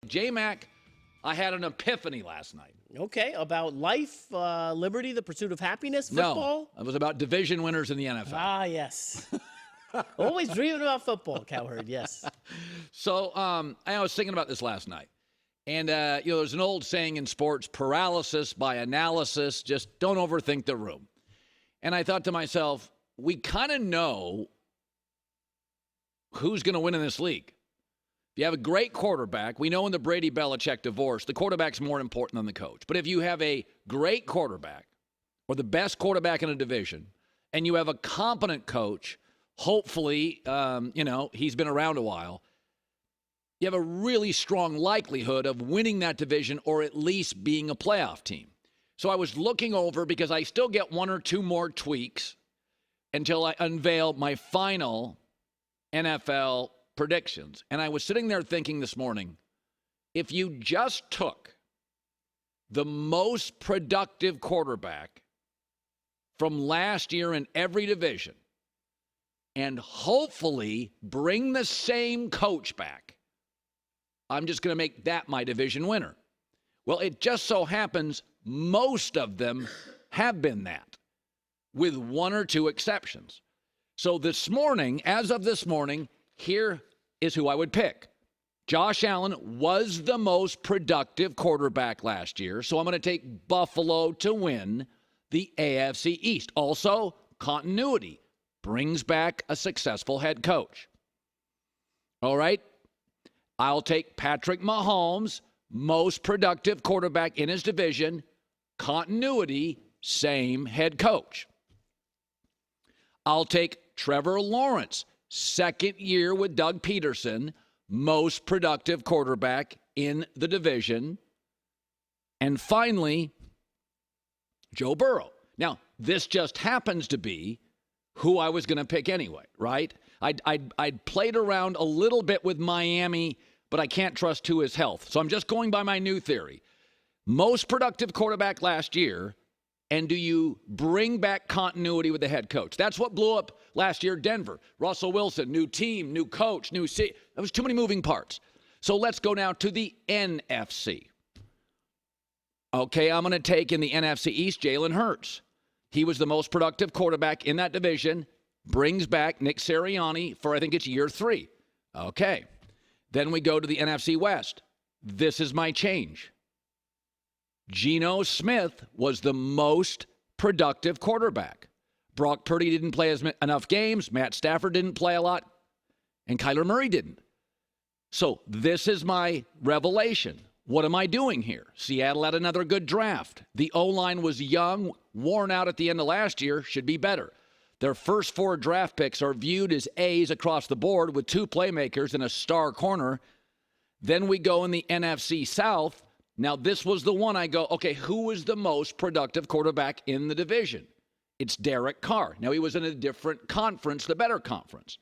J-Mac, I had an epiphany last night. Okay, about life, liberty, the pursuit of happiness, football? No, it was about division winners in the NFL. Ah, yes. Always dreaming about football, Cowherd, yes. So I was thinking about this last night. And, there's an old saying in sports, paralysis by analysis, just don't overthink the room. And I thought to myself, we kind of know who's going to win in this league. If you have a great quarterback, we know in the Brady-Belichick divorce, the quarterback's more important than the coach. But if you have a great quarterback or the best quarterback in a division and you have a competent coach, hopefully, he's been around a while, you have a really strong likelihood of winning that division or at least being a playoff team. So I was looking over because I still get one or two more tweaks until I unveil my final NFL predictions. And I was sitting there thinking this morning, if you just took the most productive quarterback from last year in every division and hopefully bring the same coach back, I'm just going to make that my division winner. Well, it just so happens most of them have been that, with one or two exceptions. So this morning, as of this morning, here is who I would pick. Josh Allen was the most productive quarterback last year, so I'm going to take Buffalo to win the AFC East. Also, continuity brings back a successful head coach. All right, I'll take Patrick Mahomes, most productive quarterback in his division, continuity, same head coach. I'll take Trevor Lawrence, second year with Doug Peterson, most productive quarterback in the division. And finally, Joe Burrow. Now, this just happens to be who I was going to pick anyway, right? I'd played around a little bit with Miami, but I can't trust to his health. So I'm just going by my new theory. Most productive quarterback last year, and do you bring back continuity with the head coach? That's what blew up last year, Denver. Russell Wilson, new team, new coach, new seat. There was too many moving parts. So let's go now to the NFC. Okay, I'm going to take in the NFC East, Jalen Hurts. He was the most productive quarterback in that division. Brings back Nick Sirianni for, I think it's year 3. Okay. Then we go to the NFC West. This is my change. Geno Smith was the most productive quarterback. Brock Purdy didn't play enough games. Matt Stafford didn't play a lot. And Kyler Murray didn't. So this is my revelation. What am I doing here? Seattle had another good draft. The O-line was young, worn out at the end of last year, should be better. Their first 4 draft picks are viewed as A's across the board with 2 playmakers and a star corner. Then we go in the NFC South. Now, this was the one I go, okay, who is the most productive quarterback in the division? It's Derek Carr. Now, he was in a different conference, the better conference.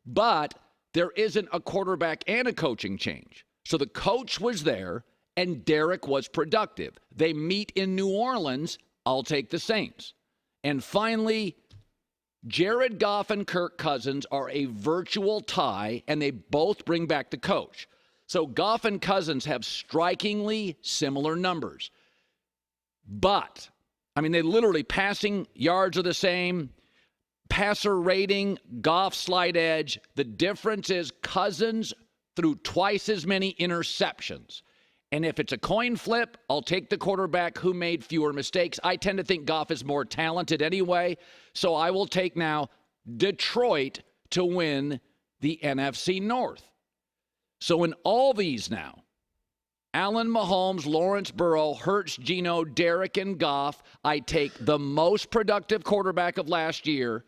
But there isn't a quarterback and a coaching change. So the coach was there, and Derek was productive. They meet in New Orleans. I'll take the Saints. And finally, Jared Goff and Kirk Cousins are a virtual tie, and they both bring back the coach. So Goff and Cousins have strikingly similar numbers. But, they literally passing yards are the same. Passer rating, Goff slight edge. The difference is Cousins threw twice as many interceptions. And if it's a coin flip, I'll take the quarterback who made fewer mistakes. I tend to think Goff is more talented anyway. So I will take now Detroit to win the NFC North. So in all these now, Allen, Mahomes, Lawrence, Burrow, Hurts, Geno, Derek, and Goff, I take the most productive quarterback of last year.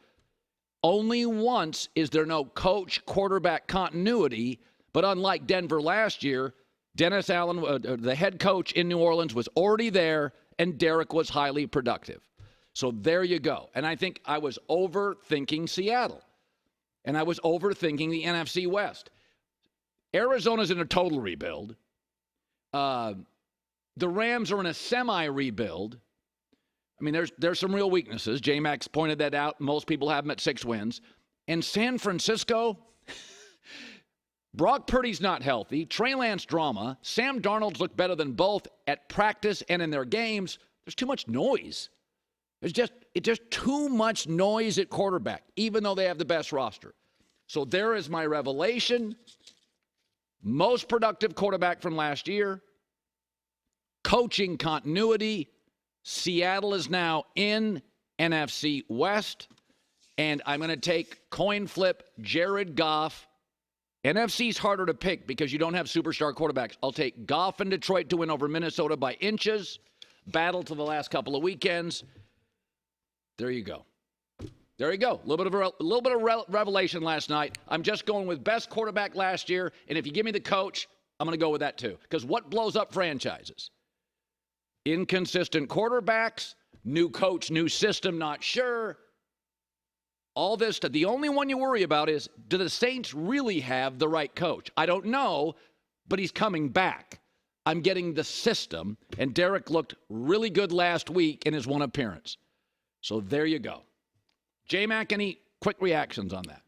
Only once is there no coach-quarterback continuity, but unlike Denver last year, Dennis Allen, the head coach in New Orleans, was already there, and Derek was highly productive. So there you go. And I think I was overthinking Seattle, and I was overthinking the NFC West. Arizona's in a total rebuild. The Rams are in a semi-rebuild. There's some real weaknesses. J-Max pointed that out. Most people have them at 6 wins. And San Francisco, Brock Purdy's not healthy. Trey Lance drama. Sam Darnold's looked better than both at practice and in their games. There's too much noise. It's just too much noise at quarterback, even though they have the best roster. So there is my revelation. Most productive quarterback from last year. Coaching continuity. Seattle is now in NFC West. And I'm going to take coin flip Jared Goff. NFC's harder to pick because you don't have superstar quarterbacks. I'll take Goff in Detroit to win over Minnesota by inches. Battle to the last couple of weekends. There you go. There you go. A little bit of revelation last night. I'm just going with best quarterback last year, and if you give me the coach, I'm going to go with that too. Because what blows up franchises? Inconsistent quarterbacks, new coach, new system, not sure. All this stuff. The only one you worry about is, do the Saints really have the right coach? I don't know, but he's coming back. I'm getting the system, and Derek looked really good last week in his one appearance. So there you go. J-Mac, any quick reactions on that?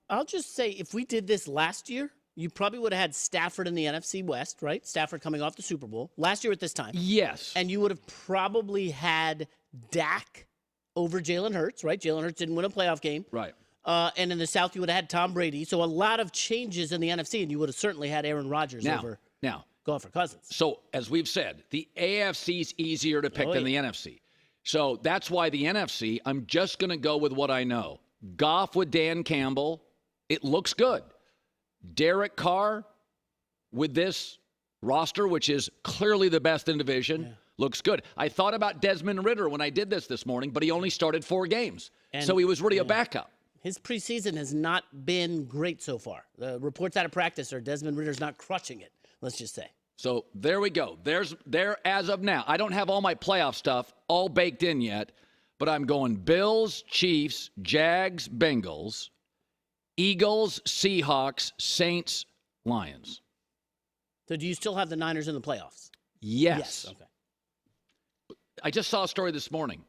I'll just say, if we did this last year, you probably would have had Stafford in the NFC West, right? Stafford coming off the Super Bowl. Last year at this time. Yes. And you would have probably had Dak over Jalen Hurts, right? Jalen Hurts didn't win a playoff game. Right. And in the South, you would have had Tom Brady. So a lot of changes in the NFC, and you would have certainly had Aaron Rodgers over Goff or Cousins. So, as we've said, the AFC's easier to pick than the NFC. So that's why the NFC, I'm just going to go with what I know. Goff with Dan Campbell, it looks good. Derek Carr with this roster, which is clearly the best in division, looks good. I thought about Desmond Ridder when I did this morning, but he only started 4 games. So he was really a backup. His preseason has not been great so far. The reports out of practice are Desmond Ridder's not crushing it, let's just say. So there we go. There as of now. I don't have all my playoff stuff all baked in yet, but I'm going Bills, Chiefs, Jags, Bengals, Eagles, Seahawks, Saints, Lions. So do you still have the Niners in the playoffs? Yes. Okay. I just saw a story this morning.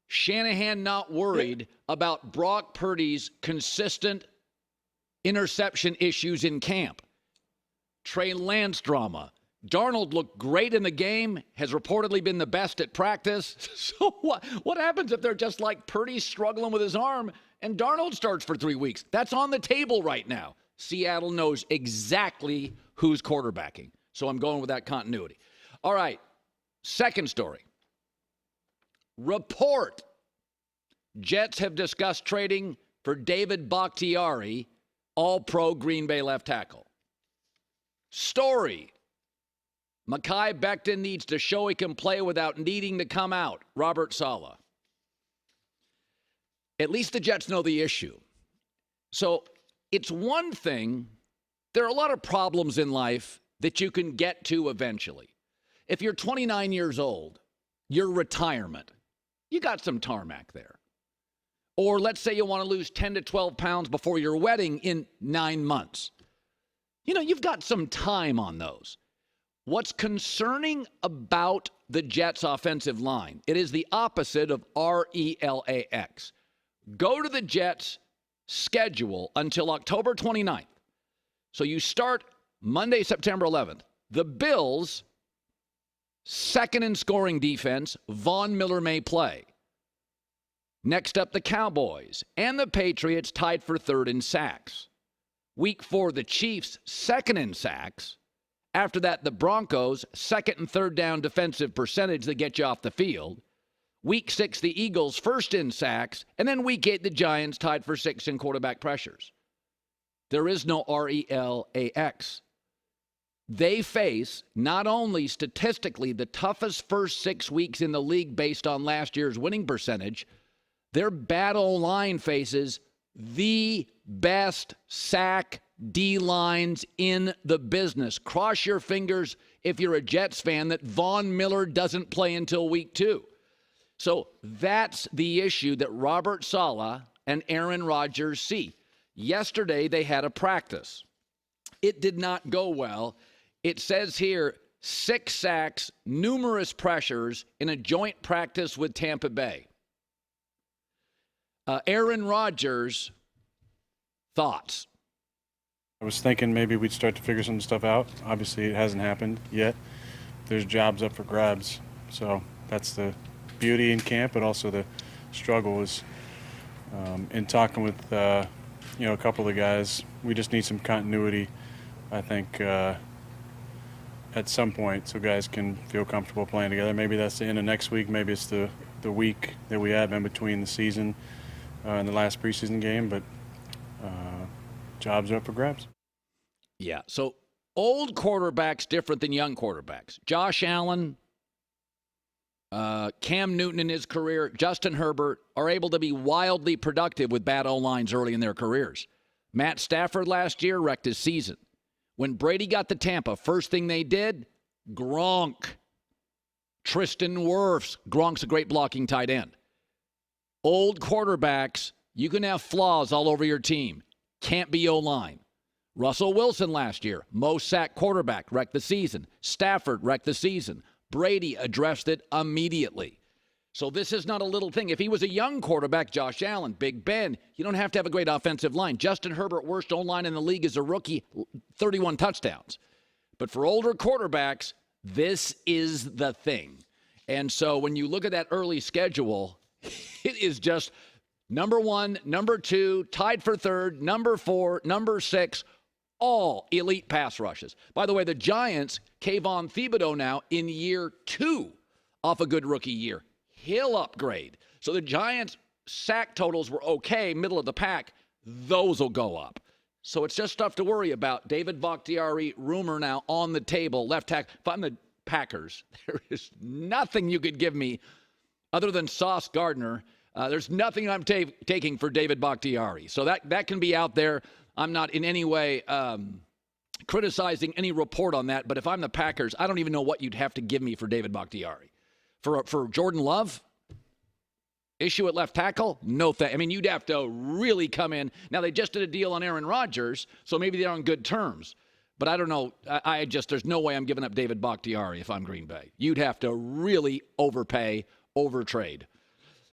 Shanahan not worried about Brock Purdy's consistent interception issues in camp. Trey Lance drama. Darnold looked great in the game, has reportedly been the best at practice. So what happens if they're just like Purdy's struggling with his arm and Darnold starts for 3 weeks? That's on the table right now. Seattle knows exactly who's quarterbacking. So I'm going with that continuity. All right, second story. Report. Jets have discussed trading for David Bakhtiari, all-pro Green Bay left tackle. Story. Mekhi Becton needs to show he can play without needing to come out. Robert Saleh. At least the Jets know the issue. So it's one thing. There are a lot of problems in life that you can get to eventually. If you're 29 years old, your retirement, you got some tarmac there. Or let's say you want to lose 10 to 12 pounds before your wedding in 9 months. You know, you've got some time on those. What's concerning about the Jets' offensive line, it is the opposite of RELAX. Go to the Jets' schedule until October 29th. So you start Monday, September 11th. The Bills, second in scoring defense, Von Miller may play. Next up, the Cowboys and the Patriots tied for third in sacks. Week 4, the Chiefs, second in sacks. After that, the Broncos, second and third down defensive percentage that get you off the field. Week 6, the Eagles, first in sacks. And then week 8, the Giants tied for 6th in quarterback pressures. There is no RELAX. They face not only statistically the toughest first 6 weeks in the league based on last year's winning percentage, their battle line faces the best sack D-lines in the business. Cross your fingers if you're a Jets fan that Von Miller doesn't play until week 2. So that's the issue that Robert Saleh and Aaron Rodgers see. Yesterday they had a practice. It did not go well. It says here 6 sacks, numerous pressures in a joint practice with Tampa Bay. Aaron Rodgers, thoughts? I was thinking maybe we'd start to figure some stuff out. Obviously, it hasn't happened yet. There's jobs up for grabs. So that's the beauty in camp, but also the struggle is in talking with a couple of the guys. We just need some continuity, I think, at some point so guys can feel comfortable playing together. Maybe that's the end of next week. Maybe it's the week that we have in between the season and the last preseason game. But jobs are up for grabs. Yeah, so old quarterbacks different than young quarterbacks. Josh Allen, Cam Newton in his career, Justin Herbert are able to be wildly productive with bad O-lines early in their careers. Matt Stafford last year wrecked his season. When Brady got to Tampa, first thing they did, Gronk. Tristan Wirfs. Gronk's a great blocking tight end. Old quarterbacks, you can have flaws all over your team. Can't be O-line. Russell Wilson last year, most sacked quarterback, wrecked the season. Stafford wrecked the season. Brady addressed it immediately. So this is not a little thing. If he was a young quarterback, Josh Allen, Big Ben, you don't have to have a great offensive line. Justin Herbert, worst O-line in the league as a rookie, 31 touchdowns. But for older quarterbacks, this is the thing. And so when you look at that early schedule, it is just number 1, number 2, tied for 3rd, number 4, number 6, all elite pass rushes. By the way, the Giants, Kayvon Thibodeau now in year 2 off a good rookie year. He'll upgrade. So the Giants' sack totals were okay, middle of the pack. Those will go up. So it's just stuff to worry about. David Bakhtiari, rumor now on the table, left tackle. If I'm the Packers, there is nothing you could give me other than Sauce Gardner. There's nothing I'm taking for David Bakhtiari. So that can be out there. I'm not in any way criticizing any report on that. But if I'm the Packers, I don't even know what you'd have to give me for David Bakhtiari. For Jordan Love, issue at left tackle? No thanks. I mean, you'd have to really come in. Now, they just did a deal on Aaron Rodgers, so maybe they're on good terms. But I don't know. There's no way I'm giving up David Bakhtiari if I'm Green Bay. You'd have to really overpay, overtrade.